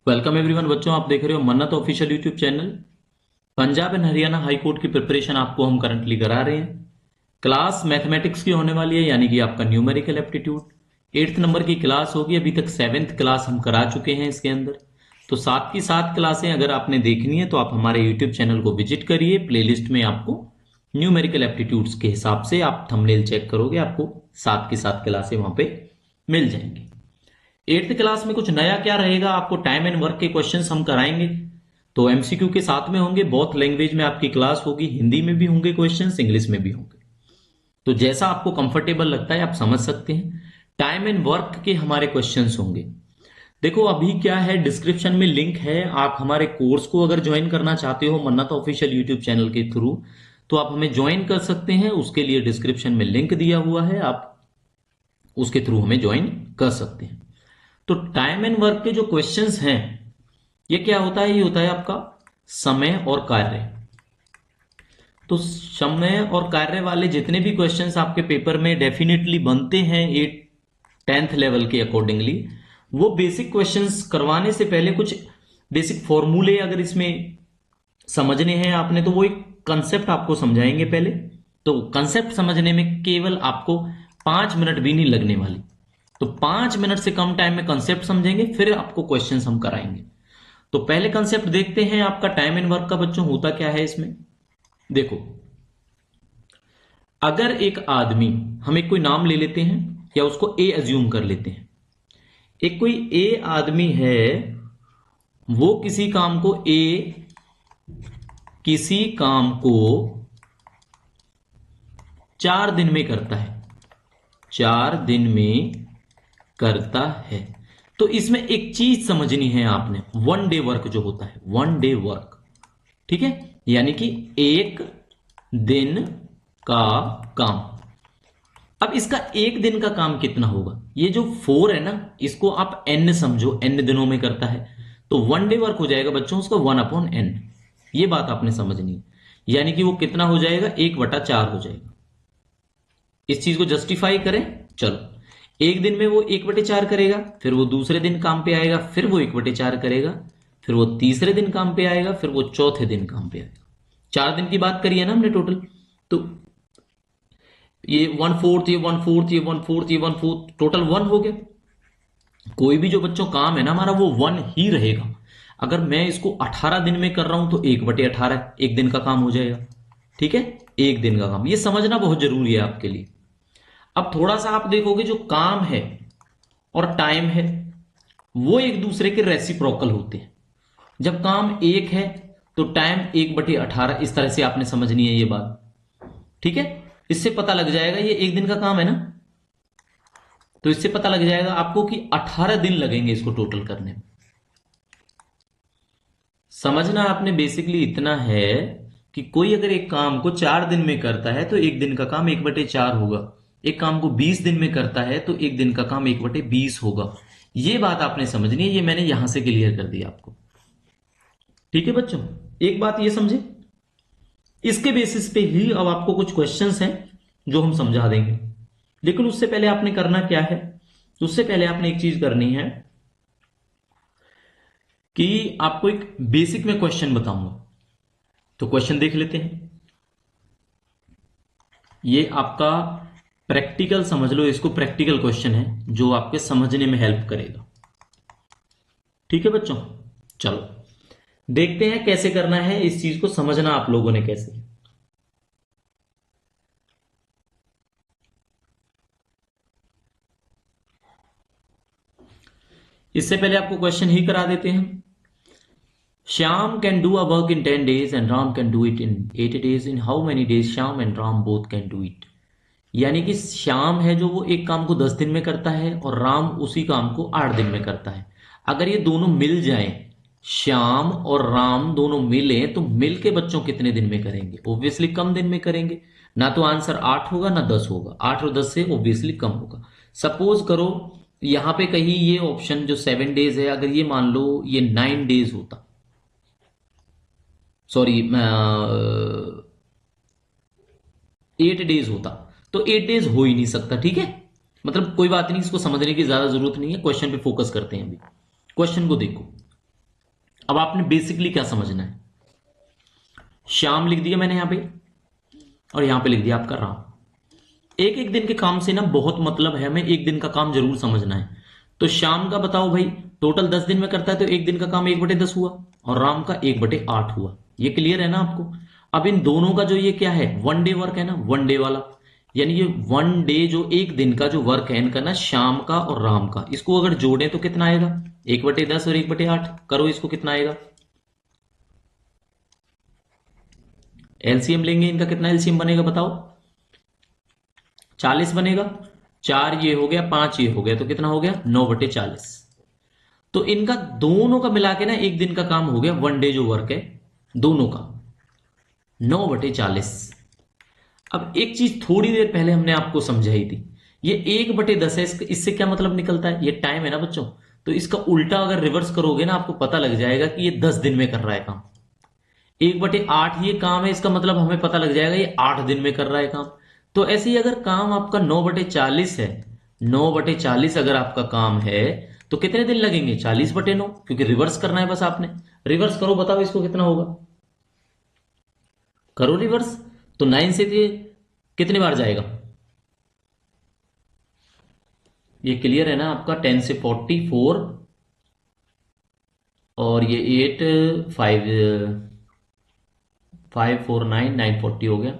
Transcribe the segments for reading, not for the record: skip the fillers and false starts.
Welcome everyone बच्चों, आप देख रहे हो मन्नत official YouTube channel. Punjab and Haryana high court की प्रिपरेशन आपको हम करंटली करा रहे हैं। क्लास मैथमेटिक्स की होने वाली है, यानी कि आपका न्यूमेरिकल एप्टीट्यूड 8th नंबर की क्लास होगी। अभी तक 7th क्लास हम करा चुके हैं इसके अंदर। तो 7 की 7 क्लासें अगर आपने देखनी है तो आप हमारे यूट्यूब चैनल को विजिट करिए। प्लेलिस्ट में आपको न्यूमेरिकल एप्टीट्यूड्स के हिसाब से आप थंबनेल चेक करोगे, आपको 7 की 7 क्लासें वहां पे मिल जाएंगी। 8th क्लास में कुछ नया क्या रहेगा, आपको टाइम एंड वर्क के क्वेश्चंस हम कराएंगे। तो एमसीक्यू के साथ में होंगे, बहुत लैंग्वेज में आपकी क्लास होगी, हिंदी में भी होंगे क्वेश्चंस, इंग्लिश में भी होंगे। तो जैसा आपको कंफर्टेबल लगता है आप समझ सकते हैं। टाइम एंड वर्क के हमारे क्वेश्चंस होंगे। देखो अभी क्या है, डिस्क्रिप्शन में लिंक है। आप हमारे कोर्स को अगर ज्वाइन करना चाहते हो मन्नत ऑफिशियल यूट्यूब चैनल के थ्रू, तो आप हमें ज्वाइन कर सकते हैं। उसके लिए डिस्क्रिप्शन में लिंक दिया हुआ है, आप उसके थ्रू हमें ज्वाइन कर सकते हैं। तो टाइम एंड वर्क के जो क्वेश्चंस हैं, ये क्या होता है, ये होता है आपका समय और कार्य। तो समय और कार्य वाले जितने भी क्वेश्चंस आपके पेपर में डेफिनेटली बनते हैं 10th लेवल के अकॉर्डिंगली, वो बेसिक क्वेश्चंस करवाने से पहले कुछ बेसिक फॉर्मूले अगर इसमें समझने हैं आपने, तो वो एक कंसेप्ट आपको समझाएंगे पहले। तो कंसेप्ट समझने में केवल आपको 5 मिनट भी नहीं लगने वाली। तो 5 मिनट से कम टाइम में कंसेप्ट समझेंगे, फिर आपको क्वेश्चंस हम कराएंगे। तो पहले कंसेप्ट देखते हैं आपका टाइम एंड वर्क का। बच्चों होता क्या है इसमें, देखो अगर एक आदमी, हम एक कोई नाम ले लेते हैं या उसको ए अज्यूम कर लेते हैं। एक कोई ए आदमी है, वो किसी काम को 4 दिन में करता है। 4 दिन में करता है। तो इसमें एक चीज समझनी है आपने, 1 डे वर्क जो होता है, 1 डे वर्क, ठीक है, यानी कि एक दिन का काम। अब इसका एक दिन का काम कितना होगा, ये जो 4 है ना, इसको आप n समझो, n दिनों में करता है। तो 1 डे वर्क हो जाएगा बच्चों उसका 1/n। ये बात आपने समझनी है, यानी कि वो कितना हो जाएगा, 1/4 हो जाएगा। इस चीज को जस्टिफाई करें, चलो। एक दिन में वो 1/4 करेगा, फिर वो दूसरे दिन काम पे आएगा, फिर वो 1/4 करेगा, फिर वो तीसरे दिन काम पे आएगा, फिर वो चौथे दिन काम पे आएगा। 4 दिन की बात करी है ना हमने टोटल। तो ये 1/4, ये 1/4, ये 1/4, ये 1/4, टोटल 1 हो गया। कोई भी जो बच्चों काम है ना हमारा, वो 1 ही रहेगा। अगर मैं इसको 18 दिन में कर रहा हूं तो 1/18 एक दिन का काम हो जाएगा, ठीक है, एक दिन का काम। ये समझना बहुत जरूरी है आपके लिए। अब थोड़ा सा आप देखोगे, जो काम है और टाइम है वो एक दूसरे के रेसिप्रोकल होते हैं। जब काम एक है तो टाइम 1/18, इस तरह से आपने समझनी है ये बात, ठीक है। इससे पता लग जाएगा, ये एक दिन का काम है ना, तो इससे पता लग जाएगा आपको कि 18 दिन लगेंगे इसको टोटल करने में। समझना आपने बेसिकली इतना है कि कोई अगर एक काम को 4 दिन में करता है तो एक दिन का काम 1/4 होगा। एक काम को 20 दिन में करता है तो एक दिन का काम 1/20 होगा। ये बात आपने समझनी है, ये मैंने यहां से क्लियर कर दिया आपको, ठीक है बच्चों। एक बात ये समझे, इसके बेसिस पे ही अब आपको कुछ क्वेश्चंस हैं जो हम समझा देंगे। लेकिन उससे पहले आपने करना क्या है, उससे पहले आपने एक चीज करनी है कि आपको एक बेसिक में क्वेश्चन बताऊंगा। तो क्वेश्चन देख लेते हैं। ये आपका प्रैक्टिकल समझ लो, इसको प्रैक्टिकल क्वेश्चन है जो आपके समझने में हेल्प करेगा, ठीक है बच्चों। चलो देखते हैं कैसे करना है, इस चीज को समझना आप लोगों ने कैसे। इससे पहले आपको क्वेश्चन ही करा देते हैं। Shyam can do a work in 10 days and Ram can do it in 8 days। In how many days Shyam and Ram both can do it. यानी कि श्याम है जो वो एक काम को 10 दिन में करता है और राम उसी काम को 8 दिन में करता है। अगर ये दोनों मिल जाएं, श्याम और राम दोनों मिले, तो मिल के बच्चों कितने दिन में करेंगे, ऑब्वियसली कम दिन में करेंगे। ना तो आंसर 8 होगा ना 10 होगा, 8 और 10 से ऑब्वियसली कम होगा। सपोज करो यहां पे कहीं ये ऑप्शन जो 7 days है, अगर ये मान लो ये 9 days होता, सॉरी 8 days होता, तो 8 days हो ही नहीं सकता, ठीक है। मतलब कोई बात नहीं, इसको समझने की ज्यादा जरूरत नहीं है, क्वेश्चन पे फोकस करते हैं। अभी क्वेश्चन को देखो, अब आपने बेसिकली क्या समझना है, श्याम लिख दिया मैंने यहां पे और यहां पे लिख दिया आपका राम। एक एक दिन के काम से ना बहुत मतलब है, हमें एक दिन का काम जरूर समझना है। तो शाम का बताओ भाई, टोटल 10 दिन में करता है तो एक दिन का काम 1/10 हुआ और राम का 1/8 हुआ। ये क्लियर है ना आपको। अब इन दोनों का जो ये क्या है, वन डे वर्क है ना, वन डे वाला, यानी ये वन डे जो एक दिन का जो वर्क है इनका ना, शाम का और राम का, इसको अगर जोड़े तो कितना आएगा, 1/10 और 1/8 करो, इसको कितना आएगा, एलसीएम लेंगे इनका, कितना एलसीएम बनेगा बताओ, 40 बनेगा। 4 ये हो गया, 5 ये हो गया, तो कितना हो गया, 9/40। तो इनका दोनों का मिला के ना एक दिन का काम हो गया, वन डे जो वर्क है दोनों का 9/40। अब एक चीज थोड़ी देर पहले हमने आपको समझाई थी, ये 1/10 है, इससे क्या मतलब निकलता है, ये टाइम है ना बच्चों, तो इसका उल्टा अगर रिवर्स करोगे ना आपको पता लग जाएगा कि ये 10 दिन में कर रहा है काम। 1/8 ये काम है, इसका मतलब हमें पता लग जाएगा ये 8 दिन में कर रहा है काम। तो ऐसे ही अगर काम आपका 9/40 है, 9/40 अगर आपका काम है तो कितने दिन लगेंगे, 40/9, क्योंकि रिवर्स करना है बस आपने। रिवर्स करो, बताओ इसको कितना होगा, करो रिवर्स। तो 9 से ये कितने बार जाएगा, ये क्लियर है ना आपका, 10 से 44 और ये 8 5 5 4 9 9 40 हो गया,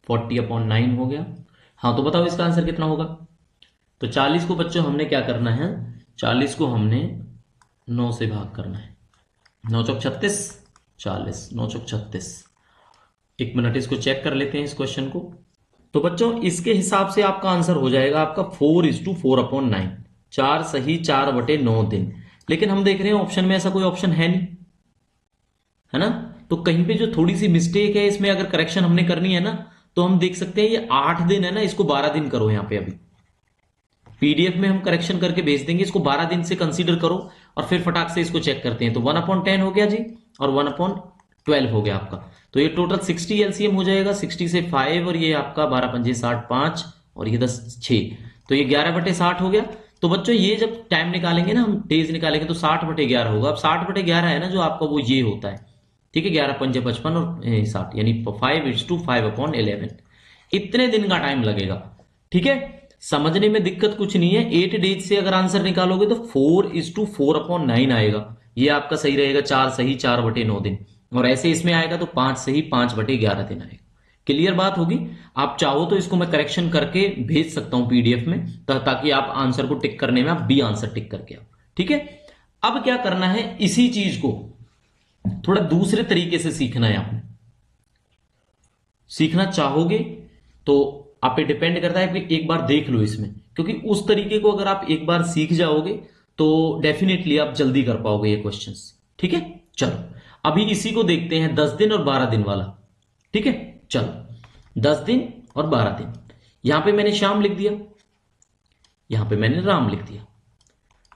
40/9 हो गया। हाँ तो बताओ इसका आंसर कितना होगा। तो 40 को बच्चों हमने क्या करना है, 40 को हमने 9 से भाग करना है, 9 चौक 36, 40, 9 चौक 36। एक मिनट इसको चेक कर लेते हैं इस क्वेश्चन को। तो बच्चों इसके हिसाब से आपका आंसर हो जाएगा आपका 4:4/9, 4 सही 4/9 दिन। लेकिन हम देख रहे हैं ऑप्शन में ऐसा कोई ऑप्शन है नहीं, है ना। तो कहीं पे जो थोड़ी सी मिस्टेक है इसमें अगर करेक्शन हमने करनी है ना, तो हम देख सकते हैं ये 8 दिन है ना, इसको 12 दिन करो यहां पे। अभी पीडीएफ में हम करेक्शन करके भेज देंगे, इसको 12 दिन से कंसीडर करो और फिर फटाक से इसको चेक करते हैं। तो 1/10 हो गया जी और 1/12 हो गया आपका। तो ये टोटल 60 एलसीएम हो जाएगा, 60 से 5 और ये आपका 12 पंजे 60, 5 और ये 10 6, तो ये 11/60 हो गया। तो बच्चों ये जब टाइम निकालेंगे ना, हम डेज निकालेंगे तो 60/11 होगा। अब 60/11 है ना जो आपका, वो ये होता है, ठीक है, 11 पंजे 55 और 60, यानी 5:5/11 इतने दिन का टाइम लगेगा। ठीक है, समझने में दिक्कत कुछ नहीं है। 8 डेज से अगर आंसर निकालोगे तो 4:4/9 आएगा, ये आपका सही रहेगा, 4 सही 4/9 दिन। और ऐसे इसमें आएगा तो 5 सही 5/11 दिन आएगा। क्लियर बात होगी। आप चाहो तो इसको मैं करेक्शन करके भेज सकता हूं पीडीएफ में, ताकि आप आंसर को टिक करने में आप बी आंसर टिक करके आओ। ठीक है, अब क्या करना है, इसी चीज को थोड़ा दूसरे तरीके से सीखना है। आपने सीखना चाहोगे तो आप पे डिपेंड करता है कि एक बार देख लो इसमें, क्योंकि उस तरीके को अगर आप एक बार सीख जाओगे तो डेफिनेटली आप जल्दी कर पाओगे ये क्वेश्चंस। ठीक है, चलो अभी इसी को देखते हैं, 10 दिन और 12 दिन वाला। ठीक है, चलो 10 दिन और 12 दिन, यहां पे मैंने शाम लिख दिया, यहां पे मैंने राम लिख दिया।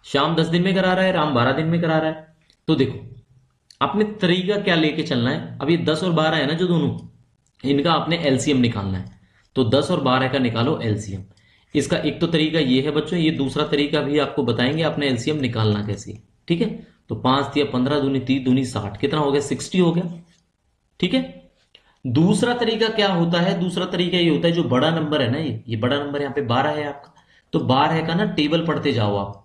शाम 10 दिन में करा रहा है, राम 12 दिन में करा रहा है। तो देखो आपने तरीका क्या लेके चलना है, अब ये 10 और 12 है ना जो दोनों, इनका आपने एलसीएम निकालना है। तो 10 और 12 का निकालो एलसीएम। इसका एक तो तरीका ये है बच्चों, ये दूसरा तरीका भी आपको बताएंगे आपने एलसीएम निकालना कैसे। ठीक है, तो 5 दिया 15 दूनी 30 दूनी 60, कितना हो गया, 60 हो गया। ठीक है, दूसरा तरीका क्या होता है, दूसरा तरीका ये होता है, जो बड़ा नंबर है ना, ये बड़ा नंबर यहाँ पे 12 है आपका, तो 12 का ना टेबल पढ़ते जाओ आप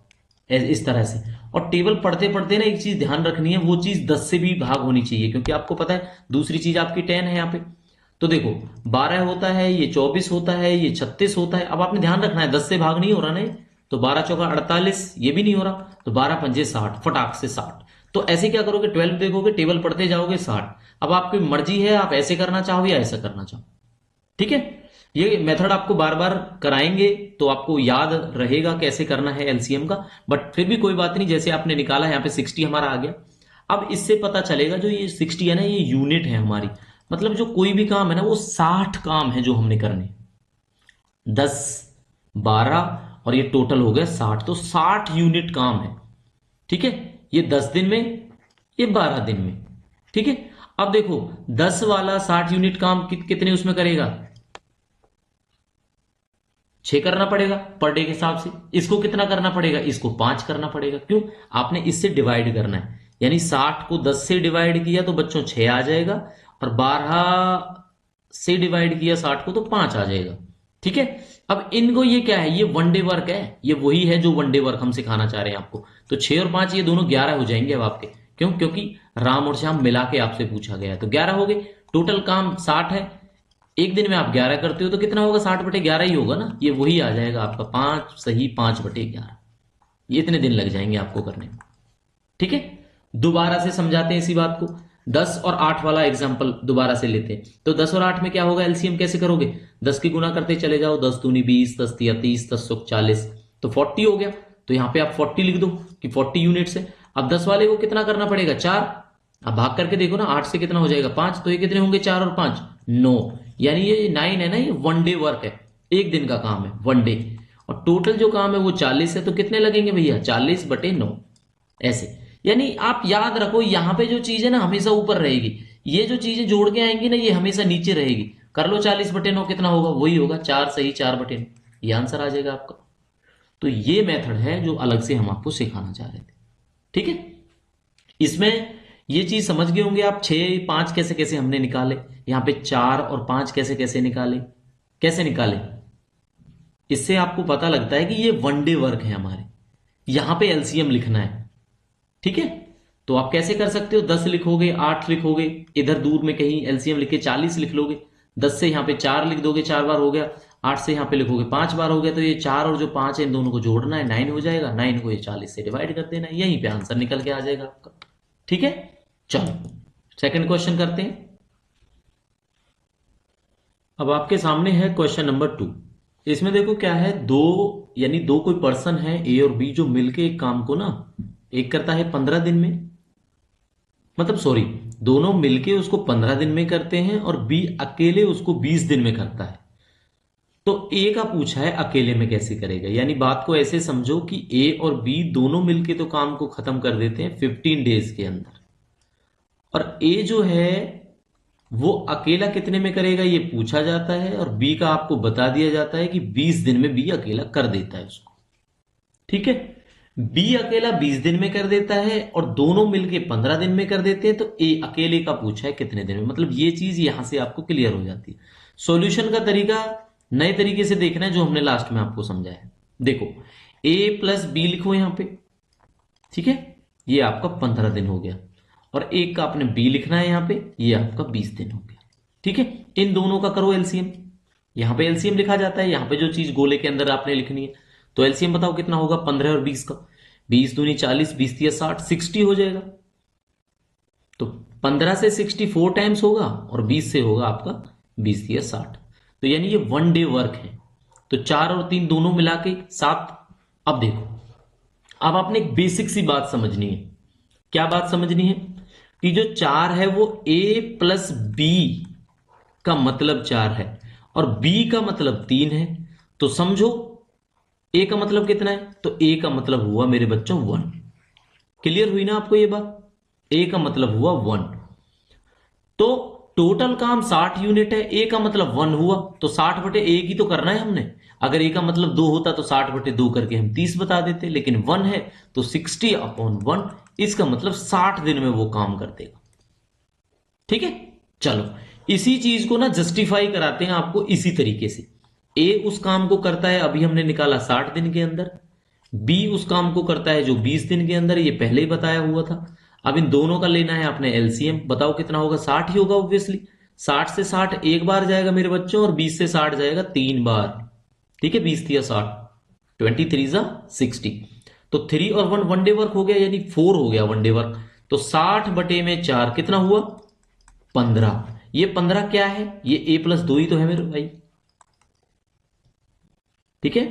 इस तरह से। और टेबल पढ़ते पढ़ते ना एक चीज ध्यान रखनी है, वो चीज 10 से भी भाग होनी चाहिए, क्योंकि आपको पता है दूसरी चीज आपकी 10 है यहाँ पे। तो देखो 12 होता है, ये 24 होता है, ये 36 होता है। अब आपने ध्यान रखना है 10 से भाग नहीं हो रहा, नहीं तो 12 चौका 48, ये भी नहीं हो रहा, तो 12 पंजे 60, फटाक से 60। तो ऐसे क्या करोगे, 12 देखोगे, टेबल पढ़ते जाओगे 60। अब आपकी मर्जी है, आप ऐसे करना चाहो या ऐसा करना चाहो। ठीक है, ये मेथड आपको बार बार कराएंगे तो आपको याद रहेगा कैसे करना है एलसीएम का। बट फिर भी कोई बात नहीं, जैसे आपने निकाला यहाँ पे 60 हमारा आ गया। अब इससे पता चलेगा जो ये 60 है ना, ये यूनिट है हमारी, मतलब जो कोई भी काम है ना वो 60 काम है जो हमने करने, 10 12 और ये टोटल हो गया 60, तो 60 यूनिट काम है। ठीक है, ये 10 दिन में, ये 12 दिन में। ठीक है, अब देखो 10 वाला 60 यूनिट काम कितने उसमें करेगा, 6 करना पड़ेगा पर डे के हिसाब से। इसको कितना करना पड़ेगा, इसको 5 करना पड़ेगा। क्यों, आपने इससे डिवाइड करना है, यानी 60 को 10 से डिवाइड किया तो बच्चों 6 आ जाएगा, और 12 से डिवाइड किया 60 को तो 5 आ जाएगा। ठीक है, अब इनको ये क्या है, ये वनडे वर्क है, ये वही है जो वनडे वर्क हम सिखाना चाह रहे हैं आपको। तो 6 और 5 ये दोनों 11 हो जाएंगे अब आपके, क्यों? क्योंकि राम और श्याम मिला के आपसे पूछा गया है, तो 11 हो गए। टोटल काम 60 है, एक दिन में आप 11 करते हो तो कितना होगा, 60/11 ही होगा ना, ये वही आ जाएगा आपका 5 सही 5/11। ये इतने दिन लग जाएंगे आपको करने में। ठीक है, दोबारा से समझाते हैं इसी बात को। 10 और 8 वाला एग्जांपल दोबारा से लेते हैं। तो 10 और 8 में क्या होगा, एलसीएम कैसे करोगे, 10 की गुना करते चले जाओ, 10 दूनी 20, 10 तिया 30, 10 चौक 40, तो 40 हो गया। तो यहां पे आप 40 लिख दो कि 40 यूनिट्स है। अब 10 वाले को कितना करना पड़ेगा, 4। अब भाग करके देखो ना, 8 से कितना हो जाएगा, 5, तो ये कितने होंगे, 4 और 5 9, यानी ये 9 है ना, ये वन डे वर्क है, एक दिन का काम है वन डे। और टोटल जो काम है वो 40 है, तो कितने लगेंगे भैया, 40/9 ऐसे। यानी आप याद रखो, यहां पे जो चीज है ना हमेशा ऊपर रहेगी, ये जो चीजें जोड़ के आएंगी ना ये हमेशा नीचे रहेगी। कर लो 40/9 कितना होगा, वही होगा 4 सही 4/9, ये आंसर आ जाएगा आपका। तो ये मेथड है जो अलग से हम आपको सिखाना चाह रहे थे। ठीक है, इसमें ये चीज समझ गए होंगे आप, 6 5 कैसे कैसे हमने निकाले, यहां पे 4 और 5 कैसे कैसे निकाले, कैसे निकाले, इससे आपको पता लगता है कि ये वनडे वर्क है हमारे। यहां पे एलसीएम लिखना है। ठीक है, तो आप कैसे कर सकते हो, 10 लिखोगे, 8 लिखोगे, इधर दूर में कहीं एलसीएम लिख के 40 लिख लोगे, 10 से यहां पे 4 लिख दोगे, 4 बार हो गया, 8 से यहां पे लिखोगे 5 बार हो गया, तो ये 4 और जो 5 है इन दोनों को जोड़ना है, 9 हो जाएगा, 9 को ये 40 से डिवाइड कर देना है, यहीं पे आंसर निकल के आ जाएगा आपका। ठीक है, चलो सेकंड क्वेश्चन करते हैं। अब आपके सामने है क्वेश्चन नंबर 2। इसमें देखो क्या है, यानी दो कोई पर्सन है ए और बी जो मिलके एक काम को ना, एक करता है 15 दिन में, मतलब सॉरी, दोनों मिलके उसको 15 दिन में करते हैं और बी अकेले उसको 20 दिन में करता है। तो ए का पूछा है अकेले में कैसे करेगा, यानी बात को ऐसे समझो कि ए और बी दोनों मिलके तो काम को खत्म कर देते हैं 15 डेज के अंदर, और ए जो है वो अकेला कितने में करेगा ये पूछा जाता है, और बी का आपको बता दिया जाता है कि 20 दिन में बी अकेला कर देता है उसको। ठीक है, बी अकेला 20 दिन में कर देता है और दोनों मिलके 15 दिन में कर देते हैं, तो ए अकेले का पूछा है कितने दिन में, मतलब ये चीज यहां से आपको क्लियर हो जाती है। सॉल्यूशन का तरीका नए तरीके से देखना है जो हमने लास्ट में आपको समझाया है। देखो ए प्लस बी लिखो यहां पे, ठीक है, ये आपका 15 दिन हो गया, और एक का आपने बी लिखना है यहां पे, ये आपका 20 दिन हो गया। ठीक है, इन दोनों का करो एलसीएम, यहां पे एलसीएम लिखा जाता है, यहां पे जो चीज गोले के अंदर आपने लिखनी है, तो एलसीएम बताओ कितना होगा 15 और 20 का, 20 दूनी 40, 20 तिया 60, 60 हो जाएगा। तो 15 से 64 टाइम्स होगा और 20 से होगा आपका 20 तिया 60, तो यानी ये वन डे वर्क है। तो 4 और 3 दोनों मिला के 7। अब देखो, अब आपने एक बेसिक सी बात समझनी है। क्या बात समझनी है, कि जो 4 है वो ए प्लस बी का मतलब 4 है और बी का मतलब 3 है, तो समझो ए का मतलब कितना है, तो ए का मतलब हुआ मेरे बच्चों 1। क्लियर हुई ना आपको ये बात, ए का मतलब हुआ 1। तो टोटल काम 60 यूनिट है, ए का मतलब 1 हुआ, तो 60/1 ही तो करना है हमने। अगर ए का मतलब 2 होता तो 60/2 करके हम 30 बता देते, लेकिन 1 है तो 60/1, इसका मतलब 60 दिन में वो काम कर देगा। ठीक है, चलो इसी चीज को ना जस्टिफाई कराते हैं आपको इसी तरीके से। ए उस काम को करता है, अभी हमने निकाला 60 दिन के अंदर, बी उस काम को करता है जो 20 दिन के अंदर, ये पहले ही बताया हुआ था। अब इन दोनों का लेना है आपने एलसीएम, बताओ कितना होगा, 60 ही होगा ऑब्वियसली। 60 से 60 एक बार जाएगा मेरे बच्चों, और 20 से 60 जाएगा 3 बार। ठीक है, 20 या 60, 23 जा 60, तो 3 और 1 वन डे वर्क हो गया, यानी 4 हो गया वन डे वर्क। तो 60/4 कितना हुआ, 15। ये 15 क्या है, ये ए प्लस 2 ही तो है मेरे भाई। ठीक है,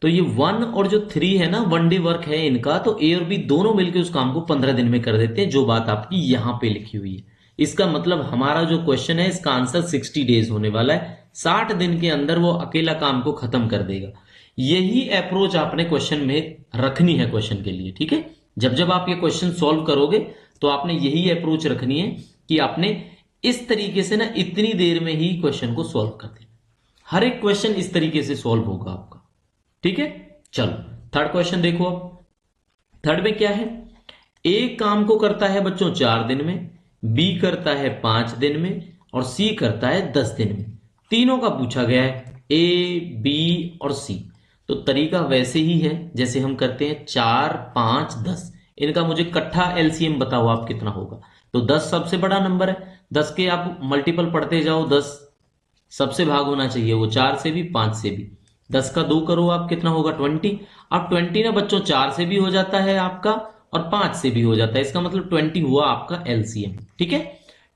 तो ये 1 और जो 3 है ना वन डे वर्क है इनका, तो ए और बी दोनों मिलकर उस काम को 15 दिन में कर देते हैं, जो बात आपकी यहां पे लिखी हुई है। इसका मतलब हमारा जो क्वेश्चन है इसका आंसर 60 डेज होने वाला है, 60 दिन के अंदर वो अकेला काम को खत्म कर देगा। यही अप्रोच आपने क्वेश्चन में रखनी है क्वेश्चन के लिए। ठीक है, जब जब आप ये क्वेश्चन सॉल्व करोगे तो आपने यही अप्रोच रखनी है कि आपने इस तरीके से ना इतनी देर में ही क्वेश्चन को सॉल्व कर देना। हर एक क्वेश्चन इस तरीके से सॉल्व होगा आपका। ठीक है, चलो थर्ड क्वेश्चन देखो। अब थर्ड में क्या है, ए काम को करता है बच्चों 4 दिन में, बी करता है 5 दिन में और सी करता है 10 दिन में। तीनों का पूछा गया है, ए बी और सी। तो तरीका वैसे ही है जैसे हम करते हैं 4 5 10। इनका मुझे इकट्ठा एलसीएम बताओ आप कितना होगा। तो 10 सबसे बड़ा नंबर है, 10 के आप मल्टीपल पढ़ते जाओ, 10 सबसे भाग होना चाहिए वो 4 से भी 5 से भी। 10 का 2 करो आप, कितना होगा 20। अब 20 ना बच्चों 4 से भी हो जाता है आपका और 5 से भी हो जाता है, इसका मतलब 20 हुआ आपका एलसीएम। ठीक है,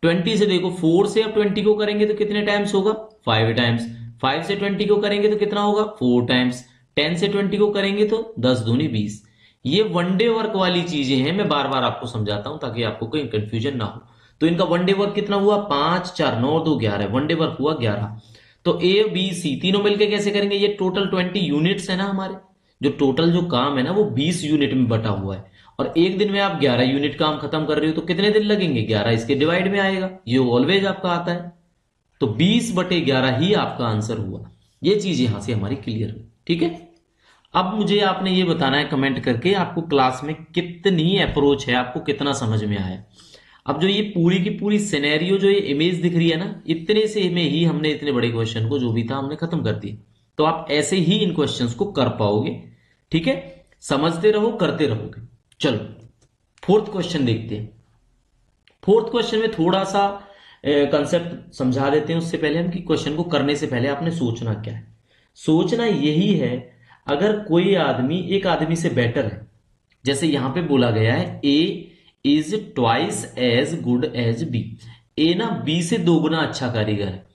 20 से देखो 4 से अब 20 को करेंगे तो कितने टाइम्स होगा, 5 टाइम्स। 5 से 20 को करेंगे तो कितना होगा, 4 टाइम्स। 10 से 20 को करेंगे तो 10 दूनी 20। ये वनडे वर्क वाली चीजें हैं, मैं बार बार आपको समझाता हूं ताकि आपको कोई कंफ्यूजन ना हो। तो इनका वनडे वर्क कितना हुआ, 5 4 9 2 11, वनडे वर्क हुआ 11। तो ए बी सी तीनों मिलकर कैसे करेंगे, ये टोटल 20 यूनिट्स है ना हमारे, जो टोटल जो काम है ना वो 20 यूनिट में बटा हुआ है। और एक दिन में आप 11 यूनिट काम खत्म कर रहे हो तो कितने दिन लगेंगे, 11 इसके डिवाइड में आएगा, ये ऑलवेज आपका आता है। तो 20/11 ही आपका आंसर हुआ। ये चीज यहां से हमारी क्लियर हुई। ठीक है, अब मुझे आपने ये बताना है कमेंट करके आपको क्लास में कितनी अप्रोच है, आपको कितना समझ में आया। अब जो ये पूरी की पूरी सिनेरियो जो ये इमेज दिख रही है ना, इतने से में ही हमने इतने बड़े क्वेश्चन को जो भी था हमने खत्म कर दिया। तो आप ऐसे ही इन क्वेश्चंस को कर पाओगे। ठीक है, समझते रहो करते रहोगे। चलो फोर्थ क्वेश्चन देखते हैं। फोर्थ क्वेश्चन में थोड़ा सा कंसेप्ट समझा देते हैं उससे पहले हम, कि क्वेश्चन को करने से पहले आपने सोचना क्या है। सोचना यही है, अगर कोई आदमी एक आदमी से बेटर है, जैसे यहां पे बोला गया है A is twice as good as B, A ना बी से दोगुना अच्छा कारीगर है।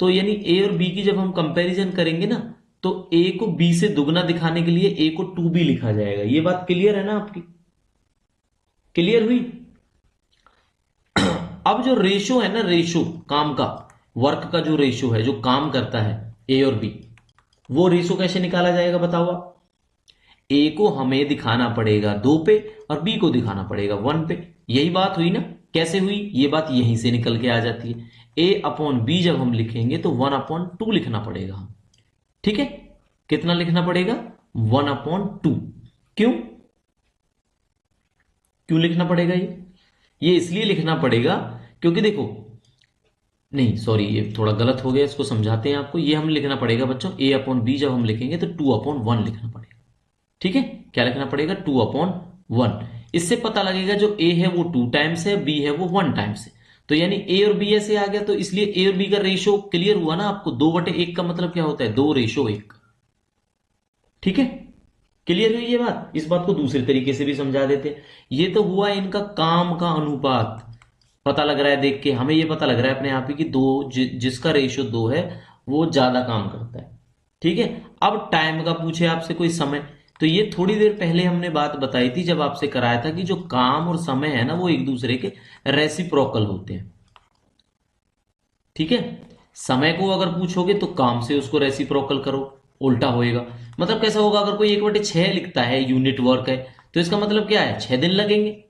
तो यानी ए और बी की जब हम कंपैरिजन करेंगे ना, तो ए को बी से दुगना दिखाने के लिए ए को 2b लिखा जाएगा। ये बात क्लियर है ना आपकी, क्लियर हुई। अब जो रेशो है ना, रेशो काम का, वर्क का जो रेशो है, जो काम करता है ए और बी, वो रेशो कैसे निकाला जाएगा बताओ आप। ए को हमें दिखाना पड़ेगा 2 पे और बी को दिखाना पड़ेगा 1 पे। यही बात हुई ना, कैसे हुई ये बात यहीं से निकल के आ जाती है। ए अपॉन बी जब हम लिखेंगे तो 1/2 लिखना पड़ेगा हम। ठीक है, कितना लिखना पड़ेगा, 1/2। क्यों क्यों लिखना पड़ेगा ये इसलिए लिखना पड़ेगा क्योंकि देखो, नहीं सॉरी ये थोड़ा गलत हो गया, इसको समझाते हैं आपको। ये हम लिखना पड़ेगा बच्चों, ए अपॉन बी जब हम लिखेंगे तो 2/1 लिखना पड़ेगा। ठीक है, क्या लिखना पड़ेगा, 2/1। इससे पता लगेगा जो ए है वो 2 टाइम्स है, बी है वो 1 टाइम्स है। तो यानी ए और बी ऐसे आ गया, तो इसलिए ए और बी का रेशो क्लियर हुआ ना आपको। 2/1 का मतलब क्या होता है, 2:1। ठीक है, क्लियर हुई ये बात। इस बात को दूसरे तरीके से भी समझा देते हैं। ये तो हुआ इनका काम का अनुपात, पता लग रहा है देख के, हमें ये पता लग रहा है अपने आप ही कि जिसका रेशियो 2 है वो ज्यादा काम करता है। ठीक है, अब टाइम का पूछे आपसे कोई समय, तो ये थोड़ी देर पहले हमने बात बताई थी जब आपसे कराया था कि जो काम और समय है ना वो एक दूसरे के रेसिप्रोकल होते हैं। ठीक है, समय को अगर पूछोगे तो काम से उसको रेसिप्रोकल करो, उल्टा होएगा। मतलब कैसा होगा, अगर कोई 1/6 लिखता है यूनिट वर्क है, तो इसका मतलब क्या है, 6 दिन लगेंगे।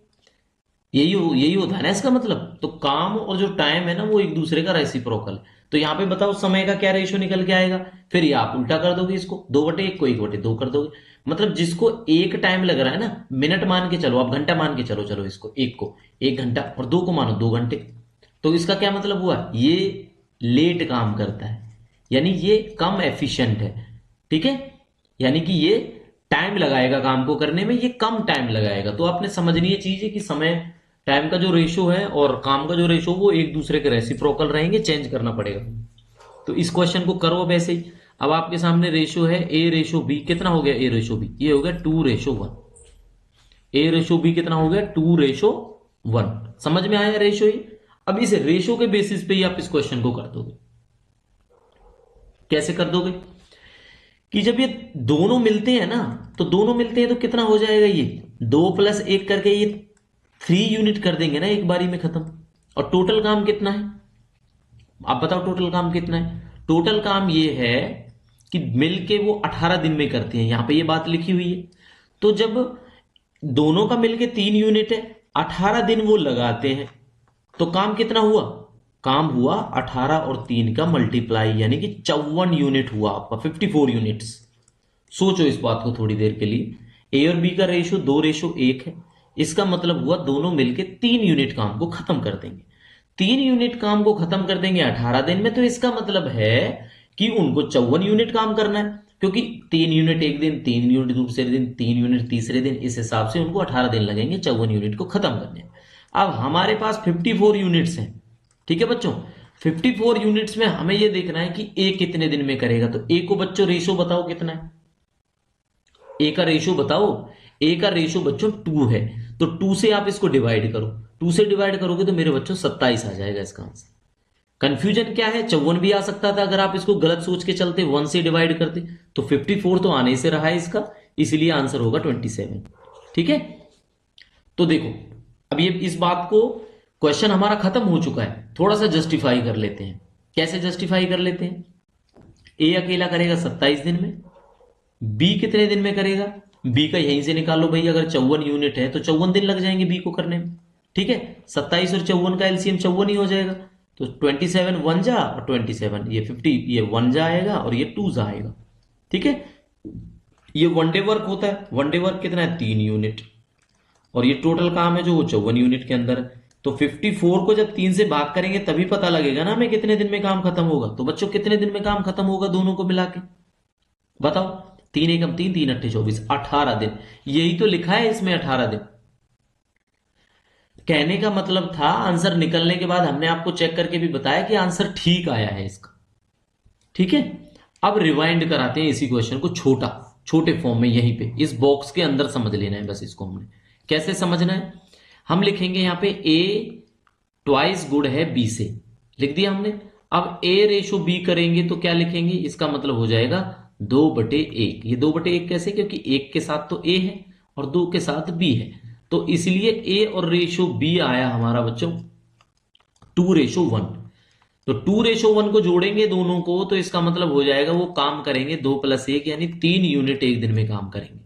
यही होता है ना इसका मतलब। तो काम और जो टाइम है ना वो एक दूसरे का रेसिप्रोकल। तो यहां पे बताओ समय का क्या रेशियो निकल के आएगा, फिर ये आप उल्टा कर दोगे, इसको 2/1 को 1/2 कर दोगे। मतलब जिसको एक टाइम लग रहा है ना, मिनट मान के चलो, आप घंटा मान के चलो, चलो इसको एक को 1 घंटा और 2 को मानो 2 घंटे। तो इसका क्या मतलब हुआ, ये लेट काम करता है, यानी ये कम एफिशिएंट है। ठीक है, यानी कि ये टाइम लगाएगा काम को करने में, ये कम टाइम लगाएगा। तो आपने समझनी ये चीज है कि समय टाइम का जो रेशो है और काम का जो रेशो वो एक दूसरे के रेसिप्रोकल रहेंगे, चेंज करना पड़ेगा। तो इस क्वेश्चन को करो अब ऐसे ही। अब आपके सामने रेशो है A/B, कितना हो गया A/B, ये हो गया 2:1। A/B कितना हो गया 2:1। समझ में आया रेशो ही। अब इस रेशो के बेसिस पे ही आप इस क्वेश्चन को कर दोगे। कैसे कर दोगे, कि जब ये दोनों मिलते हैं ना, तो दोनों मिलते हैं तो कितना हो जाएगा, ये 2+1 करके ये 3 यूनिट कर देंगे ना एक बारी में खत्म। और टोटल काम कितना है, आप बताओ टोटल काम कितना है। टोटल काम ये है कि मिलके वो 18 दिन में करते हैं, यहां पे ये बात लिखी हुई है। तो जब दोनों का मिलके 3 यूनिट है, 18 दिन वो लगाते हैं, तो काम कितना हुआ, काम हुआ 18 और 3 का मल्टीप्लाई, यानी कि 54 यूनिट हुआ आपका, 54 यूनिट्स। सोचो इस बात को थोड़ी देर के लिए। ए और बी का रेशियो 2:1 है, इसका मतलब हुआ दोनों मिलके 3 यूनिट काम को खत्म कर देंगे। 3 यूनिट काम को खत्म कर देंगे 18 दिन में, तो इसका मतलब है कि उनको 54 यूनिट काम करना है, क्योंकि 3 यूनिट एक दिन, 3 यूनिट दूसरे दिन, 3 यूनिट तीसरे दिन, इस हिसाब से उनको 18 दिन लगेंगे 54 यूनिट को खत्म करने में। अब हमारे पास 54 यूनिट्स हैं, ठीक है बच्चों। 54 यूनिट्स में हमें यह देखना है कि ए कितने दिन में करेगा। तो ए को बच्चों रेशो बताओ कितना है, ए का रेशो बताओ। ए का रेशो बच्चों 2 है, तो 2 से आप इसको डिवाइड करो, 2 से डिवाइड करोगे तो मेरे बच्चों 27 आ जाएगा इसका आंसर। कंफ्यूजन क्या है, 54 भी आ सकता था अगर आप इसको गलत सोच के चलते, 1 से डिवाइड करते। तो 54 तो आने से रहा है इसका, इसलिए आंसर होगा 27। ठीक है, तो देखो अब ये इस बात को, क्वेश्चन हमारा खत्म हो चुका है, थोड़ा सा जस्टिफाई कर लेते हैं। कैसे जस्टिफाई कर लेते हैं, ए अकेला करेगा 27 दिन में, बी कितने दिन में करेगा, बी का यहीं से निकालो भाई, अगर 54 यूनिट है तो 54 दिन लग जाएंगे बी को करने में। ठीक है, 27 और 54 का एलसीएम 54 ही हो जाएगा, तो 27 1 जा और 27 ये 50, ये 1 जा आएगा और ये 2 जा आएगा। ठीक है, ये वनडे वर्क होता है, वनडे वर्क कितना है 3 यूनिट, और ये टोटल काम है जो वो 54 यूनिट के अंदर है। तो 54 को जब 3 से भाग करेंगे तभी पता लगेगा ना हमें कितने दिन में काम खत्म होगा। तो बच्चों कितने दिन में काम खत्म होगा दोनों को मिला के बताओ। 3 एकम 3, 3 अट्ठे 24, 18 दिन। यही तो लिखा है इसमें 18 दिन। कहने का मतलब था आंसर निकलने के बाद हमने आपको चेक करके भी बताया कि आंसर ठीक आया है इसका। ठीक है, अब रिवाइंड कराते हैं इसी क्वेश्चन को छोटे फॉर्म में, यहीं पे इस बॉक्स के अंदर समझ लेना है बस इसको। हमने कैसे समझना है, हम लिखेंगे यहां पे ए ट्वाइस गुड है बी से, लिख दिया हमने। अब ए रेशो बी करेंगे तो क्या लिखेंगे, इसका मतलब हो जाएगा 2/1। ये 2/1 कैसे, क्योंकि 1 के साथ तो ए है और 2 के साथ बी है, तो इसलिए ए और रेशो बी आया हमारा बच्चों 2:1। तो 2:1 को जोड़ेंगे दोनों को, तो इसका मतलब हो जाएगा वो काम करेंगे 2 + 1 यानी 3 यूनिट एक दिन में काम करेंगे।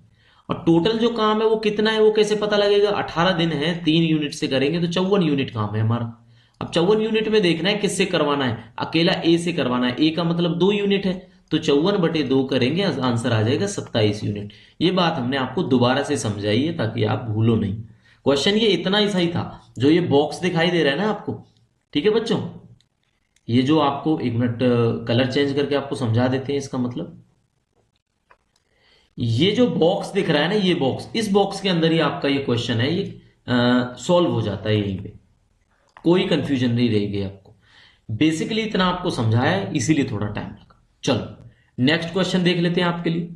और टोटल जो काम है वो कितना है वो कैसे पता लगेगा, 18 दिन है, 3 यूनिट से करेंगे तो 54 यूनिट काम है हमारा। अब 54 यूनिट में देखना है किससे करवाना है, अकेला ए से करवाना है, ए का मतलब 2 यूनिट है, तो 54/2 करेंगे, आंसर आ जाएगा 27 यूनिट। ये बात हमने आपको दोबारा से समझाई है ताकि आप भूलो नहीं। क्वेश्चन ये इतना ही सही था, जो ये बॉक्स दिखाई दे रहा है ना आपको। ठीक है बच्चों, ये जो आपको, एक मिनट कलर चेंज करके आपको समझा देते हैं इसका मतलब। ये जो बॉक्स दिख रहा है ना, ये बॉक्स, इस बॉक्स के अंदर ही आपका ये क्वेश्चन है, ये सॉल्व हो जाता है यहीं पे, कोई कंफ्यूजन नहीं रहेगी आपको। बेसिकली इतना आपको समझाया है, इसीलिए थोड़ा टाइम लगा। चलो नेक्स्ट क्वेश्चन देख लेते हैं आपके लिए।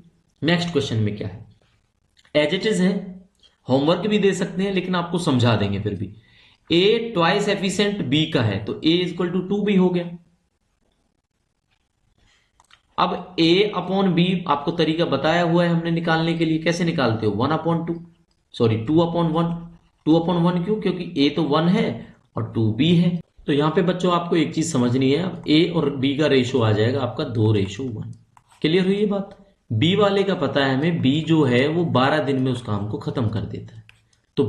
नेक्स्ट क्वेश्चन में क्या है, एज इट इज है, होमवर्क भी दे सकते हैं लेकिन आपको समझा देंगे फिर भी। ए ट्वाइस एफिशिएंट बी का है, तो ए = 2 भी हो गया। अब a अपॉन बी आपको तरीका बताया हुआ है हमने निकालने के लिए, कैसे निकालते हो, 1/2, सॉरी 2/1। 2/1 क्यों, क्योंकि a तो 1 है और 2 b है। तो यहां पे बच्चों आपको एक चीज समझनी है, अब a और b का रेशो आ जाएगा आपका 2:1। क्लियर हुई ये बात। b वाले का पता है हमें, b जो है वो 12 दिन में उस काम को खत्म कर देता है। तो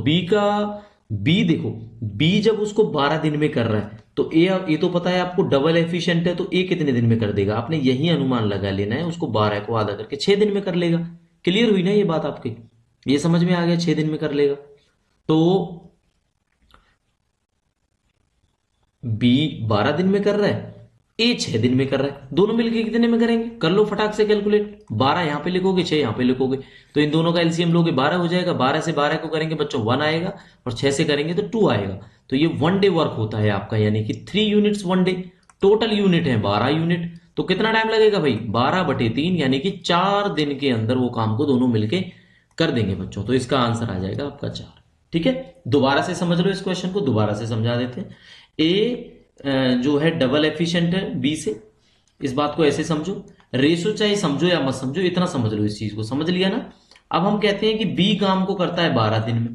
b देखो, b जब उसको 12 दिन में कर रहा है, तो ए तो पता है आपको डबल एफिशिएंट है, तो ए कितने दिन में कर देगा, आपने यही अनुमान लगा लेना है, उसको 12 को आधा करके 6 दिन में कर लेगा। क्लियर हुई ना ये बात आपकी, ये समझ में आ गया, 6 दिन में कर लेगा। तो बी 12 दिन में कर रहा है, ए 6 दिन में कर रहा है, दोनों मिलकर कितने में करेंगे, कर लो फटाक से कैलकुलेट। 12 यहां पे लिखोगे, 6 यहां पे लिखोगे, तो इन दोनों का एलसीएम लोगे 12 हो जाएगा। 12 से 12 को करेंगे बच्चों 1 आएगा, और 6 से करेंगे तो 2 आएगा। तो ये 1 डे वर्क होता है आपका, यानी कि 3 यूनिट्स 1 डे। टोटल यूनिट है 12 यूनिट, तो कितना टाइम लगेगा भाई, 12/3 यानी कि 4 दिन के अंदर वो काम को दोनों मिलके कर देंगे बच्चों। तो इसका आंसर आ जाएगा आपका 4। ठीक है, दोबारा से समझ लो इस क्वेश्चन को, दोबारा से समझा देते हैं। ए जो है डबल एफिशिएंट है बी से, इस बात को ऐसे समझो, रेशो चाहे समझो या मत समझो, इतना समझ लो, इस चीज को समझ लिया ना। अब हम कहते हैं कि बी काम को करता है 12 दिन में,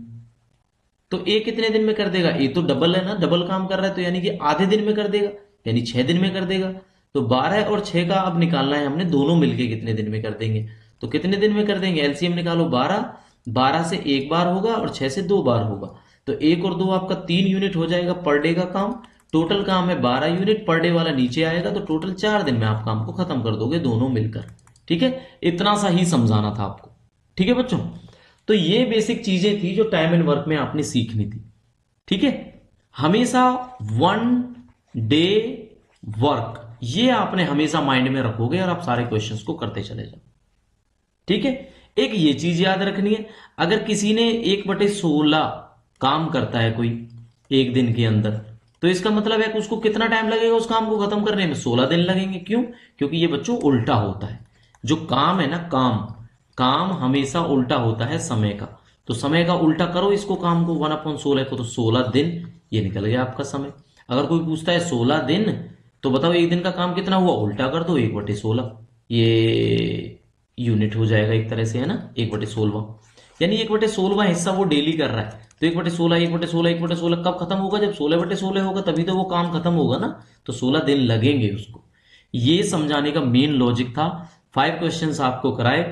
तो ए कितने दिन में कर देगा, ए तो डबल है ना, डबल काम कर रहा है, तो यानी कि आधे दिन में कर देगा, यानी 6 दिन में कर देगा। तो 12 और 6 का अब निकालना है हमने, दोनों मिलके कितने दिन में कर देंगे, तो कितने दिन में कर देंगे, एलसीएम निकालो। 12 से 1 बार होगा और 6 से 2 बार होगा, तो 1 और 2 आपका 3 यूनिट हो जाएगा पर डे का काम। टोटल काम है 12 यूनिट, पर डे वाला नीचे आएगा, तो टोटल 4 दिन में आप काम को खत्म कर दोगे दोनों मिलकर। ठीक है, इतना सा ही समझाना था आपको। ठीक है बच्चों, तो ये बेसिक चीजें थी जो टाइम एंड वर्क में आपने सीखनी थी। ठीक है, हमेशा वन डे वर्क ये आपने हमेशा माइंड में रखोगे और आप सारे क्वेश्चंस को करते चले जाओ। ठीक है, एक ये चीज याद रखनी है, अगर किसी ने 1/16 काम करता है कोई एक दिन के अंदर, तो इसका मतलब है कि उसको कितना टाइम लगेगा उस काम को खत्म करने में? 16 दिन लगेंगे। क्यों? क्योंकि ये बच्चों उल्टा होता है। जो काम है ना, काम काम हमेशा उल्टा होता है समय का। तो समय का उल्टा करो इसको, काम को 1/16 को, तो 16 दिन ये निकल गया आपका समय। अगर कोई पूछता है 16 दिन, तो बताओ एक दिन का काम कितना हुआ? उल्टा कर दो 1/16, ये यूनिट हो जाएगा एक तरह से, है ना, 1/16। यानी 1/16 हिस्सा वो डेली कर रहा है, तो 1/16 1/16 1/16 कब खत्म होगा? जब 16/16 होगा, तभी तो वो काम खत्म होगा ना। तो 16 दिन लगेंगे उसको। ये समझाने का मेन लॉजिक था। 5 क्वेश्चंस आपको कराए,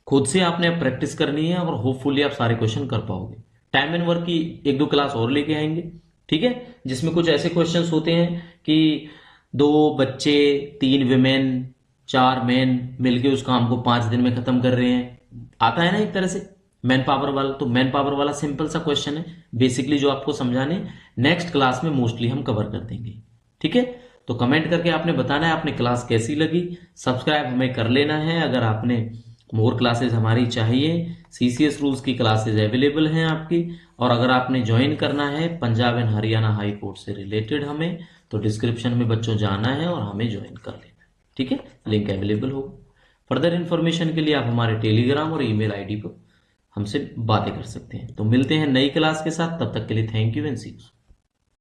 खुद से आपने अब प्रैक्टिस करनी है और होपफुली आप सारे क्वेश्चन कर पाओगे। टाइम एंड वर्क की 1-2 क्लास और लेके आएंगे, ठीक है, जिसमें कुछ ऐसे क्वेश्चंस होते हैं कि 2 बच्चे 3 विमेन 4 मैन मिलके उस काम को 5 दिन में खत्म कर रहे हैं। आता है ना एक तरह से मैन पावर वाला। तो मैन पावर वाला सिंपल सा क्वेश्चन है बेसिकली, जो आपको समझाने नेक्स्ट क्लास में मोस्टली हम कवर कर देंगे। ठीक है, तो कमेंट करके आपने बताना है आपने क्लास कैसी लगी। सब्सक्राइब हमें कर लेना है अगर आपने मोर क्लासेस हमारी चाहिए। सीसीएस रूल्स की क्लासेस अवेलेबल हैं आपकी। और अगर आपने ज्वाइन करना है Punjab and Haryana high court से रिलेटेड हमें, तो डिस्क्रिप्शन में बच्चों जाना है और हमें ज्वाइन कर लेना है। ठीक है, लिंक अवेलेबल होगा। फर्दर इन्फॉर्मेशन के लिए आप हमारे टेलीग्राम और ईमेल आईडी पर हमसे बातें कर सकते हैं। तो मिलते हैं नई क्लास के साथ, तब तक के लिए thank you and see you.